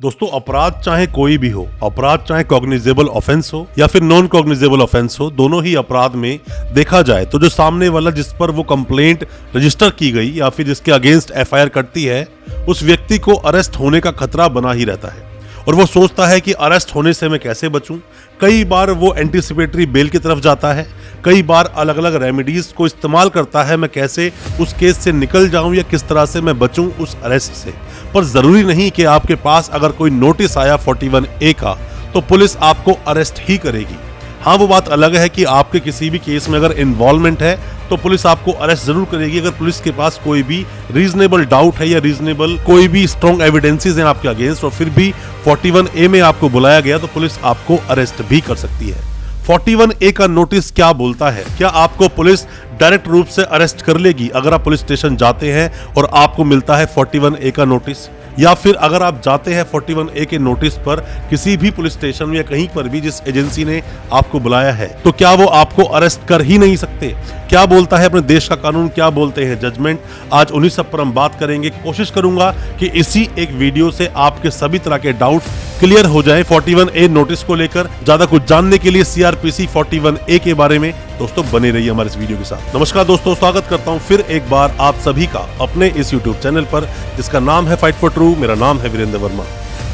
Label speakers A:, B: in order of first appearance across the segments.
A: दोस्तों अपराध चाहे कोई भी हो, अपराध चाहे कॉग्निजेबल ऑफेंस हो या फिर नॉन कॉग्निजेबल ऑफेंस हो, दोनों ही अपराध में देखा जाए तो जो सामने वाला जिस पर वो कंप्लेंट रजिस्टर की गई या फिर जिसके अगेंस्ट एफआईआर कटती है, उस व्यक्ति को अरेस्ट होने का खतरा बना ही रहता है और वो सोचता है कि अरेस्ट होने से मैं कैसे बचूं। कई बार वो एंटीसिपेटरी बेल की तरफ जाता है, कई बार अलग अलग रेमेडीज को इस्तेमाल करता है, मैं कैसे उस केस से निकल जाऊं या किस तरह से मैं बचूं उस अरेस्ट से। पर जरूरी नहीं कि आपके पास अगर कोई नोटिस आया 41A का तो पुलिस आपको अरेस्ट ही करेगी। हाँ, वो बात अलग है कि आपके किसी भी केस में अगर इन्वॉल्वमेंट है तो पुलिस आपको अरेस्ट जरूर करेगी अगर पुलिस के पास कोई भी रीजनेबल डाउट है या रीजनेबल कोई भी स्ट्रॉन्ग एविडेंसेस हैं आपके अगेंस्ट, और फिर भी 41A में आपको बुलाया गया तो पुलिस आपको अरेस्ट भी कर सकती है। 41A का नोटिस क्या बोलता है? क्या आपको पुलिस डायरेक्ट रूप से अरेस्ट कर लेगी अगर आप पुलिस स्टेशन जाते हैं और आपको मिलता है 41A का नोटिस, या फिर अगर आप जाते हैं 41A के नोटिस पर किसी भी पुलिस स्टेशन में या कहीं पर भी जिस एजेंसी ने आपको बुलाया है, तो क्या वो आपको अरेस्ट कर ही नहीं सकते? क्या बोलता है अपने देश का कानून, क्या बोलते हैं जजमेंट, आज उन्हीं सब पर हम बात करेंगे। कोशिश करूंगा कि इसी एक वीडियो से आपके सभी तरह के डाउट क्लियर हो जाए 41A नोटिस को लेकर। ज्यादा कुछ जानने के लिए CRPC 41A के बारे में दोस्तों बने रहिए हमारे इस वीडियो के साथ। नमस्कार दोस्तों, स्वागत करता हूं फिर एक बार आप सभी का अपने इस YouTube चैनल पर जिसका नाम है फाइट फॉर ट्रू। मेरा नाम है वीरेंद्र वर्मा।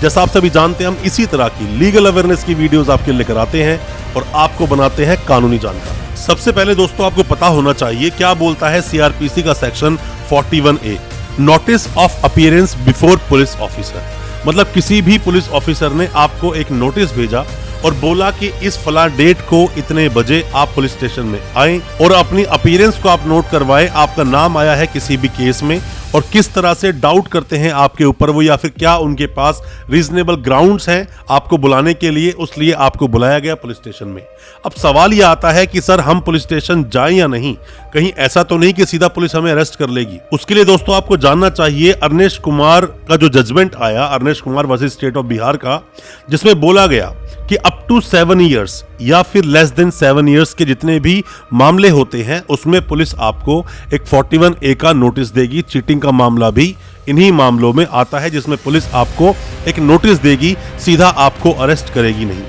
A: जैसा आप सभी जानते हैं, हम इसी तरह की लीगल अवेयरनेस की वीडियोस आपके लेकर आते हैं और आपको बनाते हैं कानूनी जानकार। सबसे पहले दोस्तों आपको पता होना चाहिए क्या बोलता है CRPC का section 41A, notice of appearance before police officer. मतलब किसी भी पुलिस ऑफिसर ने आपको एक नोटिस भेजा और बोला कि इस फला डेट को इतने बजे आप पुलिस स्टेशन में आए और अपनी अपीयरेंस को आप नोट करवाए, आपका नाम आया है किसी भी केस में और किस तरह से डाउट करते हैं आपके ऊपर वो, या फिर क्या उनके पास रीजनेबल ग्राउंड्स हैं आपको बुलाने के लिए, उसलिए आपको बुलाया गया पुलिस स्टेशन में। अब सवाल ये आता है कि सर हम पुलिस स्टेशन जाएं या नहीं, कहीं ऐसा तो नहीं कि सीधा पुलिस हमें अरेस्ट कर लेगी। उसके लिए दोस्तों आपको जानना चाहिए अरनेश कुमार का जो जजमेंट आया, Arnesh Kumar versus state of Bihar का, जिसमें बोला गया कि अप टू 7 इयर्स या फिर लेस देन 7 इयर्स के जितने भी मामले होते हैं उसमें पुलिस आपको एक 41A का नोटिस देगी। चीटिंग का मामला भी इन्हीं मामलों में आता है जिसमें पुलिस आपको एक नोटिस देगी, सीधा आपको अरेस्ट करेगी नहीं।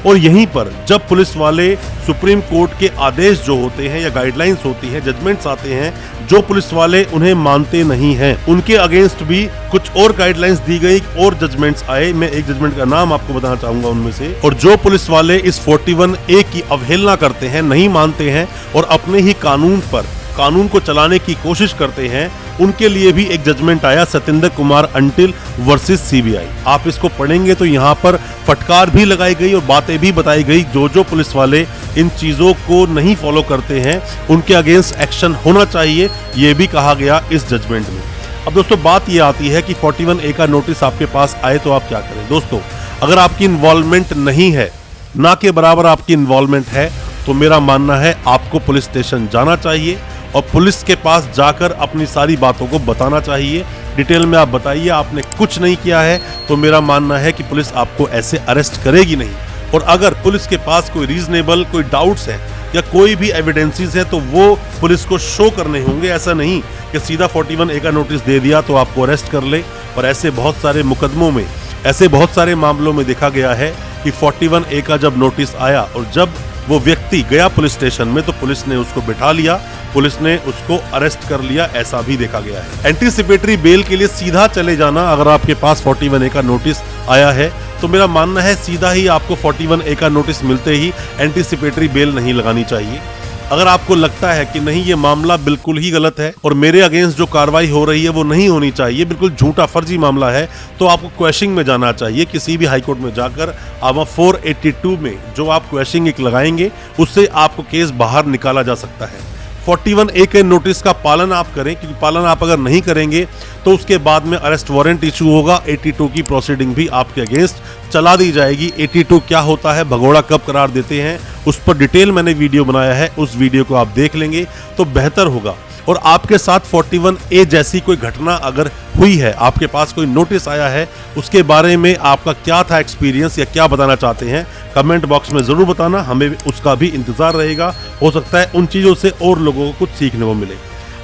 A: और यहीं पर जब पुलिस वाले सुप्रीम कोर्ट के आदेश जो होते हैं या गाइडलाइंस होती हैं, जजमेंट्स आते हैं, जो पुलिस वाले उन्हें मानते नहीं हैं, उनके अगेंस्ट भी कुछ और गाइडलाइंस दी गई और जजमेंट्स आए। मैं एक जजमेंट का नाम आपको बताना चाहूंगा उनमें से। और जो पुलिस वाले इस 41A की अवहेलना करते हैं, नहीं मानते हैं और अपने ही कानून को चलाने की कोशिश करते हैं, उनके लिए भी एक जजमेंट आया, Satyendra Kumar until versus CBI। आप इसको पढ़ेंगे तो यहाँ पर फटकार भी लगाई गई और बातें भी बताई गई, जो पुलिस वाले इन चीजों को नहीं फॉलो करते हैं उनके अगेंस्ट एक्शन होना चाहिए, ये भी कहा गया इस जजमेंट में। अब दोस्तों बात ये आती है कि 41A का नोटिस आपके पास आए तो आप क्या करें। दोस्तों अगर आपकी इन्वॉल्वमेंट नहीं है, ना के बराबर आपकी इन्वॉल्वमेंट है, तो मेरा मानना है आपको पुलिस स्टेशन जाना चाहिए और पुलिस के पास जाकर अपनी सारी बातों को बताना चाहिए। डिटेल में आप बताइए आपने कुछ नहीं किया है तो मेरा मानना है कि पुलिस आपको ऐसे अरेस्ट करेगी नहीं। और अगर पुलिस के पास कोई रीजनेबल कोई डाउट्स है या कोई भी एविडेंसेस है तो वो पुलिस को शो करने होंगे। ऐसा नहीं कि सीधा 41A का नोटिस दे दिया तो आपको अरेस्ट कर ले। और ऐसे बहुत सारे मुकदमों में, ऐसे बहुत सारे मामलों में देखा गया है कि 41A का जब नोटिस आया और जब वो व्यक्ति गया पुलिस स्टेशन में तो पुलिस ने उसको बिठा लिया, पुलिस ने उसको अरेस्ट कर लिया, ऐसा भी देखा गया है। एंटीसिपेटरी बेल के लिए सीधा चले जाना, अगर आपके पास 41A का नोटिस आया है तो मेरा मानना है सीधा ही आपको 41A का नोटिस मिलते ही एंटीसिपेटरी बेल नहीं लगानी चाहिए। अगर आपको लगता है कि नहीं ये मामला बिल्कुल ही गलत है और मेरे अगेंस्ट जो कार्रवाई हो रही है वो नहीं होनी चाहिए, बिल्कुल झूठा फर्जी मामला है, तो आपको क्वेश्चनिंग में जाना चाहिए। किसी भी हाईकोर्ट में जाकर आप 482 में जो आप क्वेश्चनिंग एक लगाएंगे उससे आपको केस बाहर निकाला जा सकता है। 41A के नोटिस का पालन आप करें, क्योंकि पालन आप अगर नहीं करेंगे तो उसके बाद में अरेस्ट वारंट इशू होगा, 82 की प्रोसीडिंग भी आपके अगेंस्ट चला दी जाएगी। 82 क्या होता है, भगोड़ा कब करार देते हैं, उस पर डिटेल मैंने वीडियो बनाया है, उस वीडियो को आप देख लेंगे तो बेहतर होगा। और आपके साथ 41A जैसी कोई घटना अगर हुई है, आपके पास कोई नोटिस आया है, उसके बारे में आपका क्या था एक्सपीरियंस या क्या बताना चाहते हैं, कमेंट बॉक्स में जरूर बताना, हमें उसका भी इंतजार रहेगा। हो सकता है उन चीजों से और लोगों को कुछ सीखने को मिले।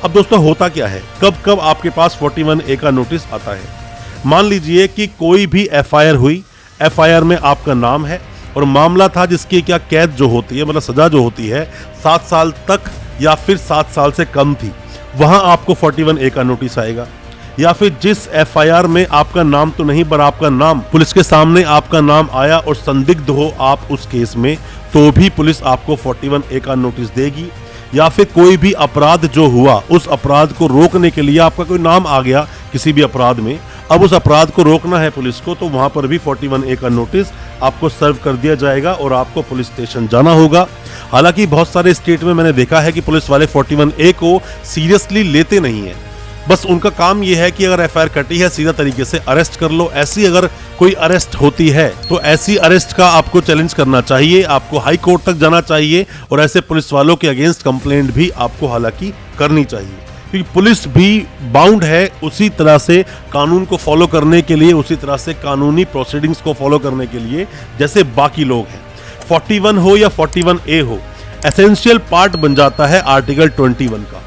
A: अब दोस्तों होता क्या है, कब कब आपके पास 41A का नोटिस आता है। मान लीजिए कि कोई भी एफआईआर हुई, एफआईआर में आपका नाम है और मामला था जिसकी क्या कैद जो होती है, मतलब सजा जो होती है 7 साल तक या फिर 7 साल से कम थी, वहां आपको 41A का नोटिस आएगा। या फिर जिस एफआईआर में आपका नाम तो नहीं पर आपका नाम पुलिस के सामने आपका नाम आया और संदिग्ध हो आप उस केस में, तो भी पुलिस आपको 41A का नोटिस देगी। या फिर कोई भी अपराध जो हुआ, उस अपराध को रोकने के लिए आपका कोई नाम आ गया किसी भी अपराध में, अब उस अपराध को रोकना है पुलिस को, तो वहां पर भी 41A का नोटिस आपको सर्व कर दिया जाएगा और आपको पुलिस स्टेशन जाना होगा। हालांकि बहुत सारे स्टेट में मैंने देखा है कि पुलिस वाले 41A को सीरियसली लेते नहीं है। बस उनका काम यह है कि अगर एफआईआर कटी है सीधा तरीके से अरेस्ट कर लो। ऐसी अगर कोई अरेस्ट होती है तो ऐसी अरेस्ट का आपको चैलेंज करना चाहिए, आपको हाई कोर्ट तक जाना चाहिए और ऐसे पुलिस वालों के अगेंस्ट कंप्लेंट भी आपको हालांकि करनी चाहिए, क्योंकि पुलिस भी बाउंड है उसी तरह से कानून को फॉलो करने के लिए, उसी तरह से कानूनी प्रोसीडिंग्स को फॉलो करने के लिए जैसे बाकी लोग हैं। 41 हो या 41A हो, एसेंशियल पार्ट बन जाता है आर्टिकल 21 का।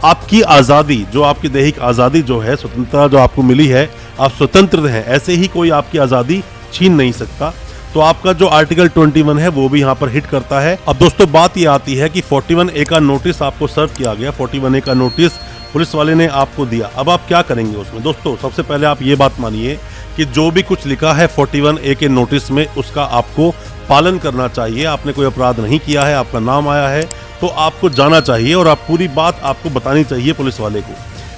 A: आपकी आज़ादी, जो आपकी दैहिक आज़ादी जो है, स्वतंत्रता जो आपको मिली है, आप स्वतंत्र हैं, ऐसे ही कोई आपकी आज़ादी छीन नहीं सकता। तो आपका जो आर्टिकल 21 है वो भी यहाँ पर हिट करता है। अब दोस्तों बात ये आती है कि 41A का नोटिस आपको सर्व किया गया, 41A का नोटिस पुलिस वाले ने आपको दिया, अब आप क्या करेंगे उसमें? दोस्तों सबसे पहले आप ये बात मानिए कि जो भी कुछ लिखा है 41A के नोटिस में उसका आपको पालन करना चाहिए। आपने कोई अपराध नहीं किया है, आपका नाम आया है तो आपको जाना चाहिए और आप पूरी बात आपको बतानी चाहिए पुलिस वाले को।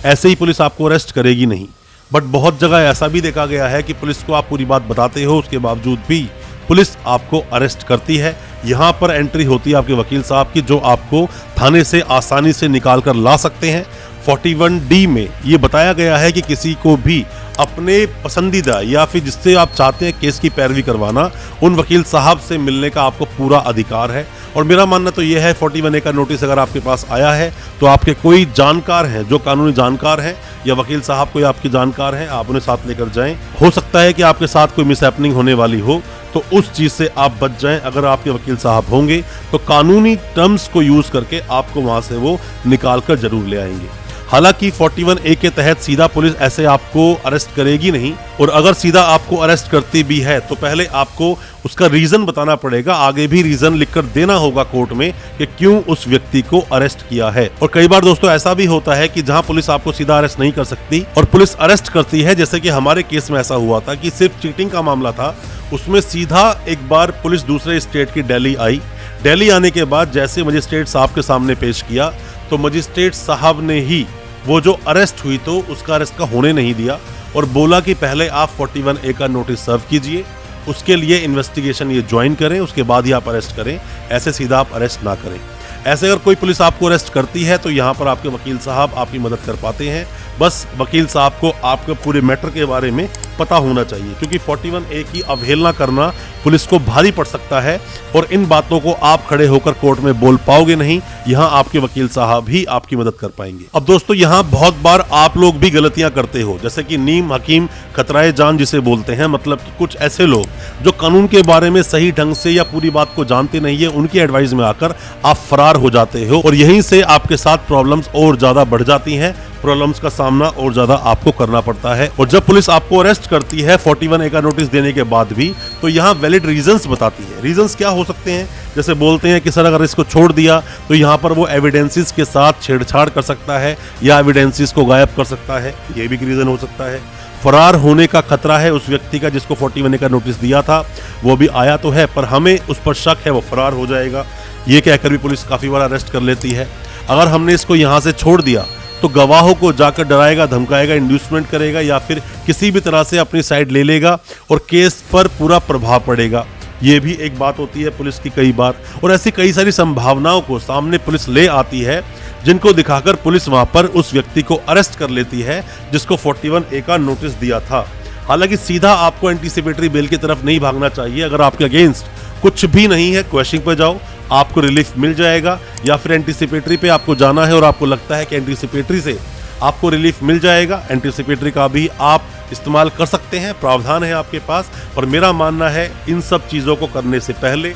A: ऐसे ही पुलिस आपको अरेस्ट करेगी नहीं। बट बहुत जगह ऐसा भी देखा गया है कि पुलिस को आप पूरी बात बताते हो, उसके बावजूद भी पुलिस आपको अरेस्ट करती है। यहाँ पर एंट्री होती है आपके वकील साहब की, जो आपको थाने से आसानी से निकाल कर ला सकते हैं। 41D में ये बताया गया है कि किसी को भी अपने पसंदीदा या फिर जिससे आप चाहते हैं केस की पैरवी करवाना, उन वकील साहब से मिलने का आपको पूरा अधिकार है। और मेरा मानना तो यह है 41A का नोटिस अगर आपके पास आया है तो आपके कोई जानकार हैं, जो कानूनी जानकार हैं या वकील साहब कोई आपके जानकार हैं, आप उन्हें साथ लेकर जाएं। हो सकता है कि आपके साथ कोई मिसहैपनिंग होने वाली हो तो उस चीज से आप बच जाएं। अगर आपके वकील साहब होंगे तो कानूनी टर्म्स को यूज करके आपको वहां से वो निकाल कर जरूर ले आएंगे। हालांकि 41A के तहत सीधा पुलिस ऐसे आपको अरेस्ट करेगी नहीं, और अगर सीधा आपको अरेस्ट करती भी है तो पहले आपको उसका रीजन बताना पड़ेगा, आगे भी रीजन लिखकर देना होगा कोर्ट में कि क्यों उस व्यक्ति को अरेस्ट किया है। और कई बार दोस्तों ऐसा भी होता है कि जहां पुलिस आपको सीधा अरेस्ट नहीं कर सकती और पुलिस अरेस्ट करती है, जैसे कि हमारे केस में ऐसा हुआ था कि सिर्फ चीटिंग का मामला था, उसमें सीधा एक बार पुलिस दूसरे स्टेट की दिल्ली आई। दिल्ली आने के बाद जैसे मजिस्ट्रेट साहब के सामने पेश किया तो मजिस्ट्रेट साहब ने ही वो जो अरेस्ट हुई तो उसका अरेस्ट का होने नहीं दिया और बोला कि पहले आप 41A का नोटिस सर्व कीजिए, उसके लिए इन्वेस्टिगेशन ये ज्वाइन करें, उसके बाद ही आप अरेस्ट करें, ऐसे सीधा आप अरेस्ट ना करें। ऐसे अगर कोई पुलिस आपको अरेस्ट करती है तो यहाँ पर आपके वकील साहब आपकी मदद कर पाते हैं। बस वकील साहब को आपके पूरे मैटर के बारे में पता होना चाहिए, क्योंकि 41A की अवहेलना करना पुलिस को भारी पड़ सकता है और इन बातों को आप खड़े होकर कोर्ट में बोल पाओगे नहीं। यहाँ आपके वकील साहब ही आपकी मदद कर पाएंगे। अब दोस्तों यहाँ बहुत बार आप लोग भी गलतियां करते हो, जैसे कि नीम हकीम खतराए जान जिसे बोलते हैं, मतलब कि कुछ ऐसे लोग जो कानून के बारे में सही ढंग से या पूरी बात को जानते नहीं है, उनकी एडवाइस में आकर आप फरार हो जाते हो और यहीं से आपके साथ प्रॉब्लम्स और ज्यादा बढ़ जाती हैं, प्रॉब्लम्स का सामना और ज्यादा आपको करना पड़ता है। और जब पुलिस आपको अरेस्ट करती है 41A का नोटिस देने के बाद भी, तो यहाँ वैलिड रीजंस बताती है। रीजंस क्या हो सकते हैं? जैसे बोलते हैं कि सर अगर इसको छोड़ दिया तो यहाँ पर वो एविडेंसेस के साथ छेड़छाड़ कर सकता है या एविडेंसेस को गायब कर सकता है, ये भी रीजन हो सकता है। फरार होने का खतरा है उस व्यक्ति का जिसको 41A का नोटिस दिया था, वो भी आया तो है पर हमें उस पर शक है वो फरार हो जाएगा, ये कहकर भी पुलिस काफी बार अरेस्ट कर लेती है। अगर हमने इसको यहाँ से छोड़ दिया तो गवाहों को जाकर डराएगा, धमकाएगा, इंड्यूसमेंट करेगा या फिर किसी भी तरह से अपनी साइड ले लेगा और केस पर पूरा प्रभाव पड़ेगा। ये भी एक बात होती है पुलिस की कई बार, और ऐसी कई सारी संभावनाओं को सामने पुलिस ले आती है जिनको दिखाकर पुलिस वहां पर उस व्यक्ति को अरेस्ट कर लेती है जिसको 41A का नोटिस दिया था। हालांकि सीधा आपको एंटीसिपेटरी बेल की तरफ नहीं भागना चाहिए। अगर आपके अगेंस्ट कुछ भी नहीं है, क्वेश्चनिंग पे जाओ, आपको रिलीफ मिल जाएगा। या फिर एंटीसिपेटरी पे आपको जाना है और आपको लगता है कि एंटीसिपेटरी से आपको रिलीफ मिल जाएगा, एंटीसिपेटरी का भी आप इस्तेमाल कर सकते हैं, प्रावधान है आपके पास। पर मेरा मानना है इन सब चीज़ों को करने से पहले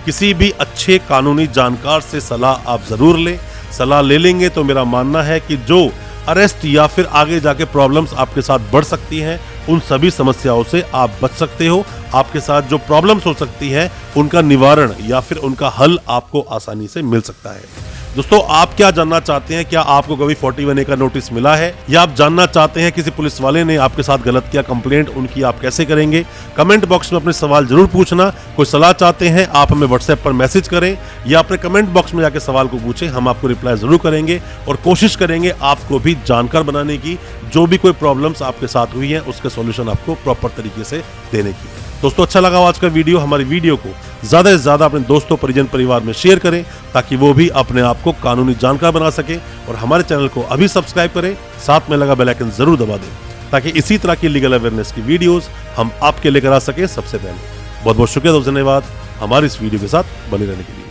A: किसी भी अच्छे कानूनी जानकार से सलाह आप ज़रूर लें। सलाह ले लेंगे तो मेरा मानना है कि जो अरेस्ट या फिर आगे जाके प्रॉब्लम्स आपके साथ बढ़ सकती हैं, उन सभी समस्याओं से आप बच सकते हो। आपके साथ जो प्रॉब्लम्स हो सकती है उनका निवारण या फिर उनका हल आपको आसानी से मिल सकता है। दोस्तों, आप क्या जानना चाहते हैं? क्या आपको कभी 41A का नोटिस मिला है, या आप जानना चाहते हैं किसी पुलिस वाले ने आपके साथ गलत किया, कंप्लेंट उनकी आप कैसे करेंगे? कमेंट बॉक्स में अपने सवाल जरूर पूछना। कोई सलाह चाहते हैं आप हमें व्हाट्सएप पर मैसेज करें या अपने कमेंट बॉक्स में जाकर सवाल को पूछें, हम आपको रिप्लाई जरूर करेंगे और कोशिश करेंगे आपको भी जानकार बनाने की। जो भी कोई प्रॉब्लम्स आपके साथ हुई है उसके सॉल्यूशन आपको प्रॉपर तरीके से देने की। दोस्तों, अच्छा लगा आज का वीडियो? हमारी वीडियो को ज्यादा से ज्यादा अपने दोस्तों, परिजन, परिवार में शेयर करें ताकि वो भी अपने आप को कानूनी जानकार बना सके, और हमारे चैनल को अभी सब्सक्राइब करें, साथ में लगा बेल आइकन जरूर दबा दें ताकि इसी तरह की लीगल अवेयरनेस की वीडियोस हम आपके लेकर आ सके सबसे पहले। बहुत बहुत शुक्रिया, धन्यवाद हमारी इस वीडियो के साथ बने रहने के लिए।